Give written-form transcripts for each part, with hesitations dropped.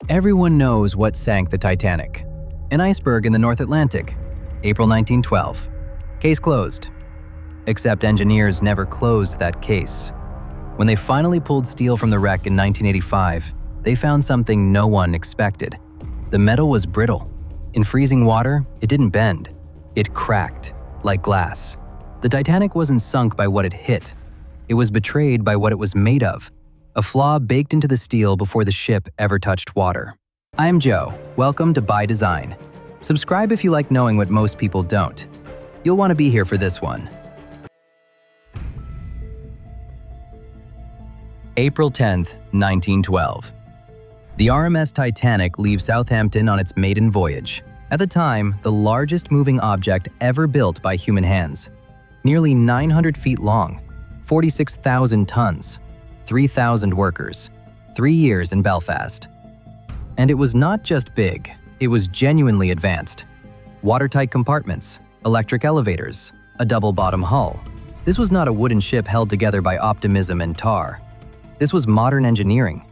Everyone knows what sank the Titanic. An iceberg in the North Atlantic, April 1912. Case closed. Except engineers never closed that case. When they finally pulled steel from the wreck in 1985, they found something no one expected. The metal was brittle. In freezing water, it didn't bend. It cracked, like glass. The Titanic wasn't sunk by what it hit. It was betrayed by what it was made of. A flaw baked into the steel before the ship ever touched water. I'm Joe. Welcome to By Design. Subscribe if you like knowing what most people don't. You'll want to be here for this one. April 10th, 1912. The RMS Titanic leaves Southampton on its maiden voyage. At the time, the largest moving object ever built by human hands. Nearly 900 feet long, 46,000 tons, 3,000 workers, 3 years in Belfast. And it was not just big, it was genuinely advanced. Watertight compartments, electric elevators, a double-bottom hull. This was not a wooden ship held together by optimism and tar. This was modern engineering.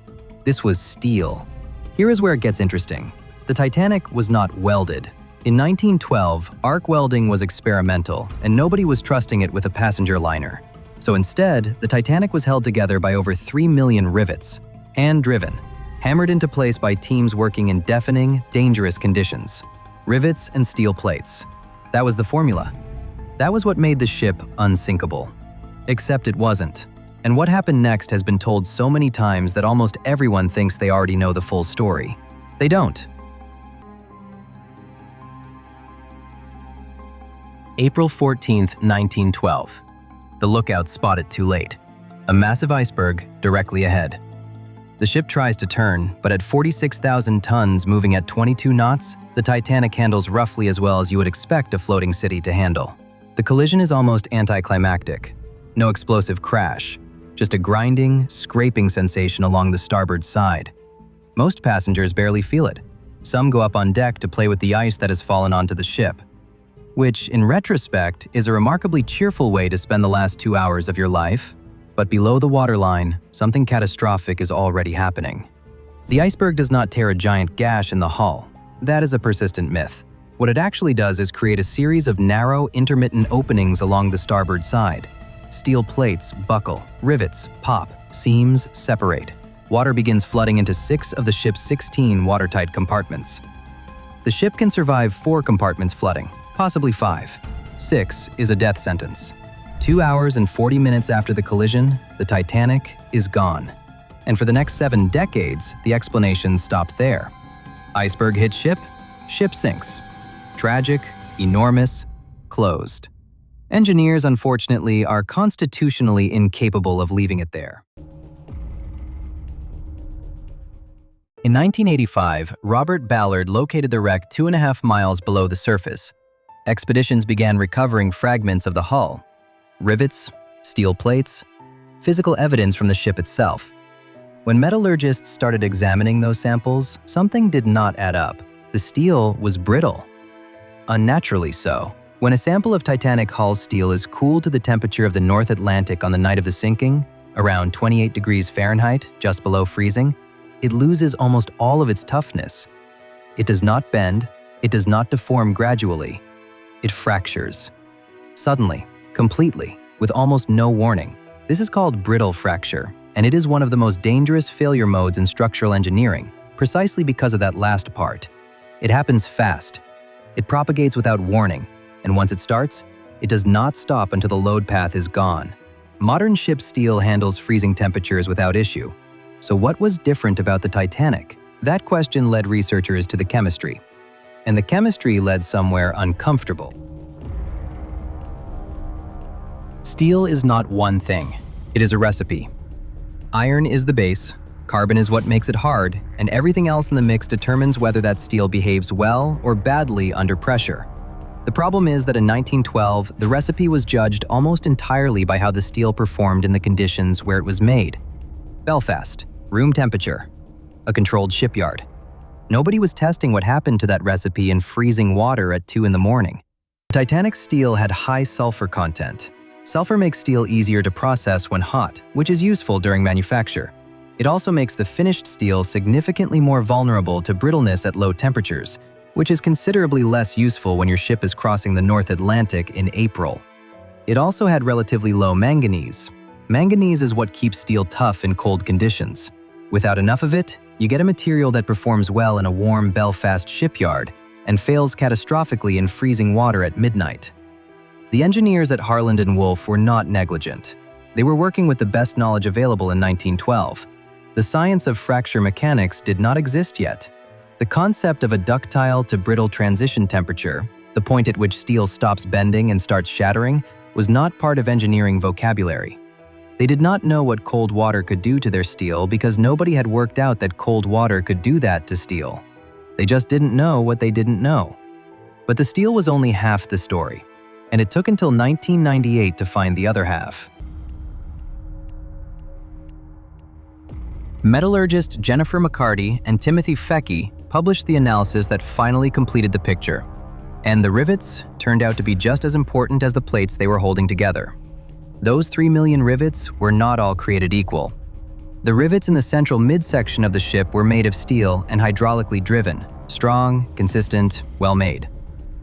This was steel. Here is where it gets interesting. The Titanic was not welded. In 1912, arc welding was experimental, and nobody was trusting it with a passenger liner. So instead, the Titanic was held together by over 3 million rivets, hand-driven, hammered into place by teams working in deafening, dangerous conditions. Rivets and steel plates. That was the formula. That was what made the ship unsinkable. Except it wasn't. And what happened next has been told so many times that almost everyone thinks they already know the full story. They don't. April 14th, 1912. The lookout spot it too late. A massive iceberg directly ahead. The ship tries to turn, but at 46,000 tons moving at 22 knots, the Titanic handles roughly as well as you would expect a floating city to handle. The collision is almost anticlimactic. No explosive crash, just a grinding, scraping sensation along the starboard side. Most passengers barely feel it. Some go up on deck to play with the ice that has fallen onto the ship, which, in retrospect, is a remarkably cheerful way to spend the last 2 hours of your life. But below the waterline, something catastrophic is already happening. The iceberg does not tear a giant gash in the hull. That is a persistent myth. What it actually does is create a series of narrow, intermittent openings along the starboard side. Steel plates buckle, rivets pop, seams separate. Water begins flooding into 6 of the ship's 16 watertight compartments. The ship can survive 4 compartments flooding, possibly 5. 6 is a death sentence. 2 hours and 40 minutes after the collision, the Titanic is gone. And for the next 7 decades, the explanation stopped there. Iceberg hits ship, ship sinks. Tragic, enormous, closed. Engineers, unfortunately, are constitutionally incapable of leaving it there. In 1985, Robert Ballard located the wreck 2.5 miles below the surface. Expeditions began recovering fragments of the hull, rivets, steel plates, physical evidence from the ship itself. When metallurgists started examining those samples, something did not add up. The steel was brittle. Unnaturally so. When a sample of Titanic hull steel is cooled to the temperature of the North Atlantic on the night of the sinking, around 28 degrees Fahrenheit, just below freezing, it loses almost all of its toughness. It does not bend, it does not deform gradually. It fractures. Suddenly, completely, with almost no warning. This is called brittle fracture, and it is one of the most dangerous failure modes in structural engineering, precisely because of that last part. It happens fast. It propagates without warning, and once it starts, it does not stop until the load path is gone. Modern ship steel handles freezing temperatures without issue. So what was different about the Titanic? That question led researchers to the chemistry. And the chemistry led somewhere uncomfortable. Steel is not one thing. It is a recipe. Iron is the base, carbon is what makes it hard, and everything else in the mix determines whether that steel behaves well or badly under pressure. The problem is that in 1912, the recipe was judged almost entirely by how the steel performed in the conditions where it was made. Belfast, room temperature, a controlled shipyard. Nobody was testing what happened to that recipe in freezing water at 2 in the morning. Titanic steel had high sulfur content. Sulfur makes steel easier to process when hot, which is useful during manufacture. It also makes the finished steel significantly more vulnerable to brittleness at low temperatures, which is considerably less useful when your ship is crossing the North Atlantic in April. It also had relatively low manganese. Manganese is what keeps steel tough in cold conditions. Without enough of it, you get a material that performs well in a warm Belfast shipyard and fails catastrophically in freezing water at midnight. The engineers at Harland & Wolff were not negligent. They were working with the best knowledge available in 1912. The science of fracture mechanics did not exist yet. The concept of a ductile to brittle transition temperature, the point at which steel stops bending and starts shattering, was not part of engineering vocabulary. They did not know what cold water could do to their steel because nobody had worked out that cold water could do that to steel. They just didn't know what they didn't know. But the steel was only half the story, and it took until 1998 to find the other half. Metallurgist Jennifer McCarty and Timothy Fecky published the analysis that finally completed the picture, and the rivets turned out to be just as important as the plates they were holding together. Those 3 million rivets were not all created equal. The rivets in the central midsection of the ship were made of steel and hydraulically driven, strong, consistent, well-made.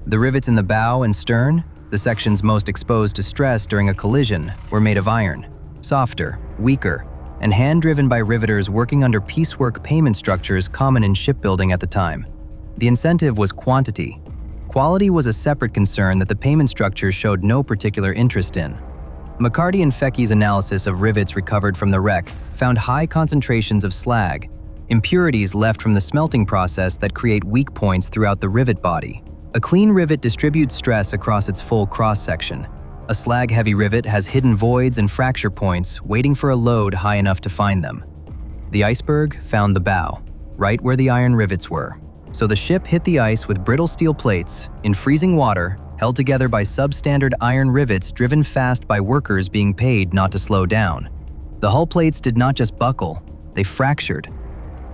The rivets in the bow and stern, the sections most exposed to stress during a collision, were made of iron, softer, weaker, and hand-driven by riveters working under piecework payment structures common in shipbuilding at the time. The incentive was quantity. Quality was a separate concern that the payment structures showed no particular interest in. McCarty and Fecky's analysis of rivets recovered from the wreck found high concentrations of slag, impurities left from the smelting process that create weak points throughout the rivet body. A clean rivet distributes stress across its full cross-section. A slag-heavy rivet has hidden voids and fracture points waiting for a load high enough to find them. The Iceberg found the bow, right where the iron rivets were. So the ship hit the ice with brittle steel plates in freezing water, held together by substandard iron rivets driven fast by workers being paid not to slow down. The hull plates did not just buckle, they fractured.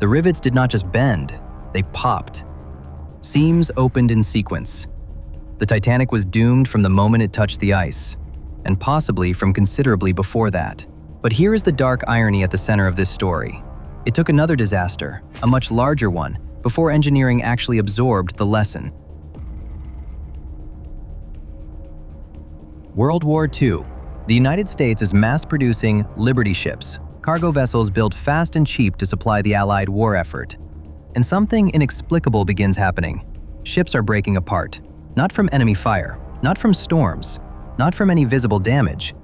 The rivets did not just bend, they popped. Seams opened in sequence. The Titanic was doomed from the moment it touched the ice, and possibly from considerably before that. But here is the dark irony at the center of this story. It took another disaster, a much larger one, before engineering actually absorbed the lesson. World War II. The United States is mass-producing Liberty ships, cargo vessels built fast and cheap to supply the Allied war effort. And something inexplicable begins happening. Ships are breaking apart, not from enemy fire, not from storms, not from any visible damage,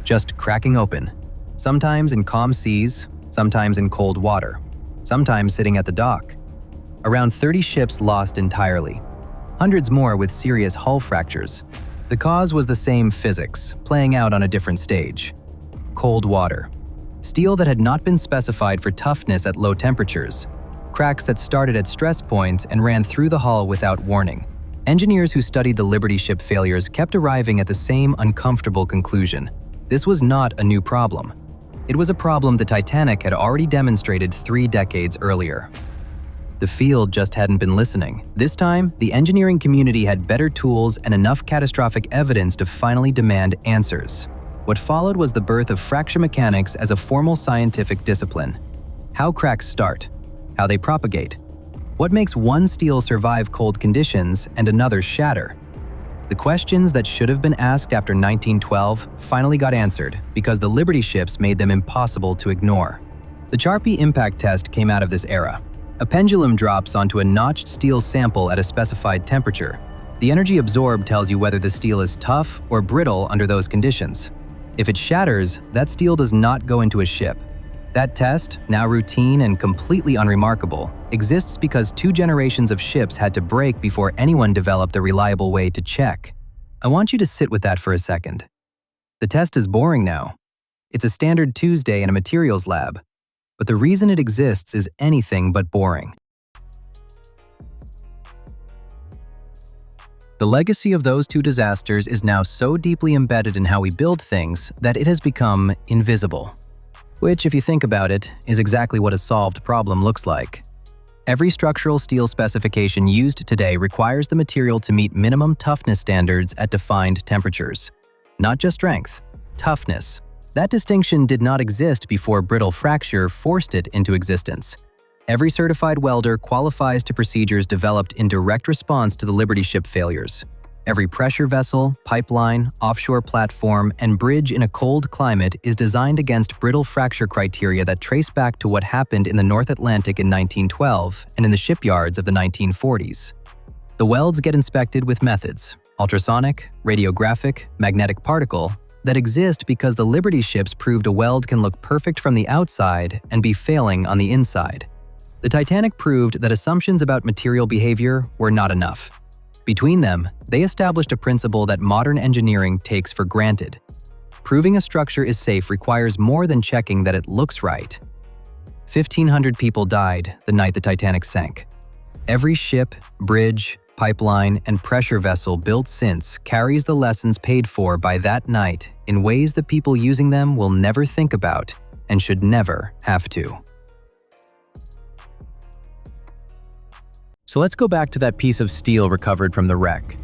just cracking open, sometimes in calm seas, sometimes in cold water, sometimes sitting at the dock. Around 30 ships lost entirely, hundreds more with serious hull fractures. The cause was the same physics, playing out on a different stage. Cold water. Steel that had not been specified for toughness at low temperatures. Cracks that started at stress points and ran through the hull without warning. Engineers who studied the Liberty ship failures kept arriving at the same uncomfortable conclusion. This was not a new problem. It was a problem the Titanic had already demonstrated 3 decades earlier. The field just hadn't been listening. This time, the engineering community had better tools and enough catastrophic evidence to finally demand answers. What followed was the birth of fracture mechanics as a formal scientific discipline. How cracks start, how they propagate, what makes one steel survive cold conditions and another shatter. The questions that should have been asked after 1912 finally got answered because the Liberty ships made them impossible to ignore. The Charpy impact test came out of this era. A pendulum drops onto a notched steel sample at a specified temperature. The energy absorbed tells you whether the steel is tough or brittle under those conditions. If it shatters, that steel does not go into a ship. That test, now routine and completely unremarkable, exists because 2 generations of ships had to break before anyone developed a reliable way to check. I want you to sit with that for a second. The test is boring now. It's a standard Tuesday in a materials lab. But the reason it exists is anything but boring. The legacy of those 2 disasters is now so deeply embedded in how we build things that it has become invisible. Which, if you think about it, is exactly what a solved problem looks like. Every structural steel specification used today requires the material to meet minimum toughness standards at defined temperatures. Not just strength, toughness. That distinction did not exist before brittle fracture forced it into existence. Every certified welder qualifies to procedures developed in direct response to the Liberty ship failures. Every pressure vessel, pipeline, offshore platform, and bridge in a cold climate is designed against brittle fracture criteria that trace back to what happened in the North Atlantic in 1912 and in the shipyards of the 1940s. The welds get inspected with methods, ultrasonic, radiographic, magnetic particle, that exist because the Liberty ships proved a weld can look perfect from the outside and be failing on the inside. The Titanic proved that assumptions about material behavior were not enough. Between them, they established a principle that modern engineering takes for granted. Proving a structure is safe requires more than checking that it looks right. 1,500 people died the night the Titanic sank. Every ship, bridge, pipeline, and pressure vessel built since carries the lessons paid for by that night in ways that people using them will never think about and should never have to. So let's go back to that piece of steel recovered from the wreck.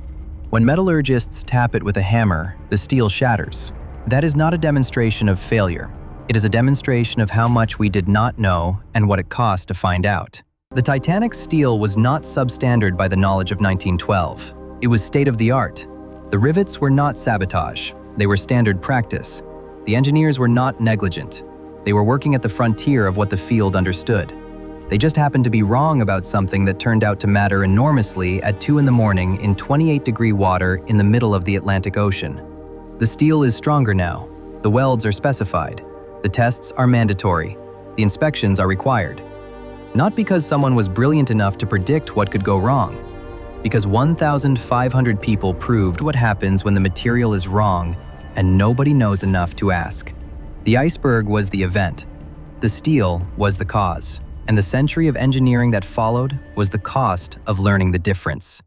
When metallurgists tap it with a hammer, the steel shatters. That is not a demonstration of failure. It is a demonstration of how much we did not know and what it cost to find out. The Titanic's steel was not substandard by the knowledge of 1912. It was state-of-the-art. The rivets were not sabotage. They were standard practice. The engineers were not negligent. They were working at the frontier of what the field understood. They just happened to be wrong about something that turned out to matter enormously at 2 in the morning in 28-degree water in the middle of the Atlantic Ocean. The steel is stronger now. The welds are specified. The tests are mandatory. The inspections are required. Not because someone was brilliant enough to predict what could go wrong, because 1,500 people proved what happens when the material is wrong and nobody knows enough to ask. The iceberg was the event. The steel was the cause. And the century of engineering that followed was the cost of learning the difference.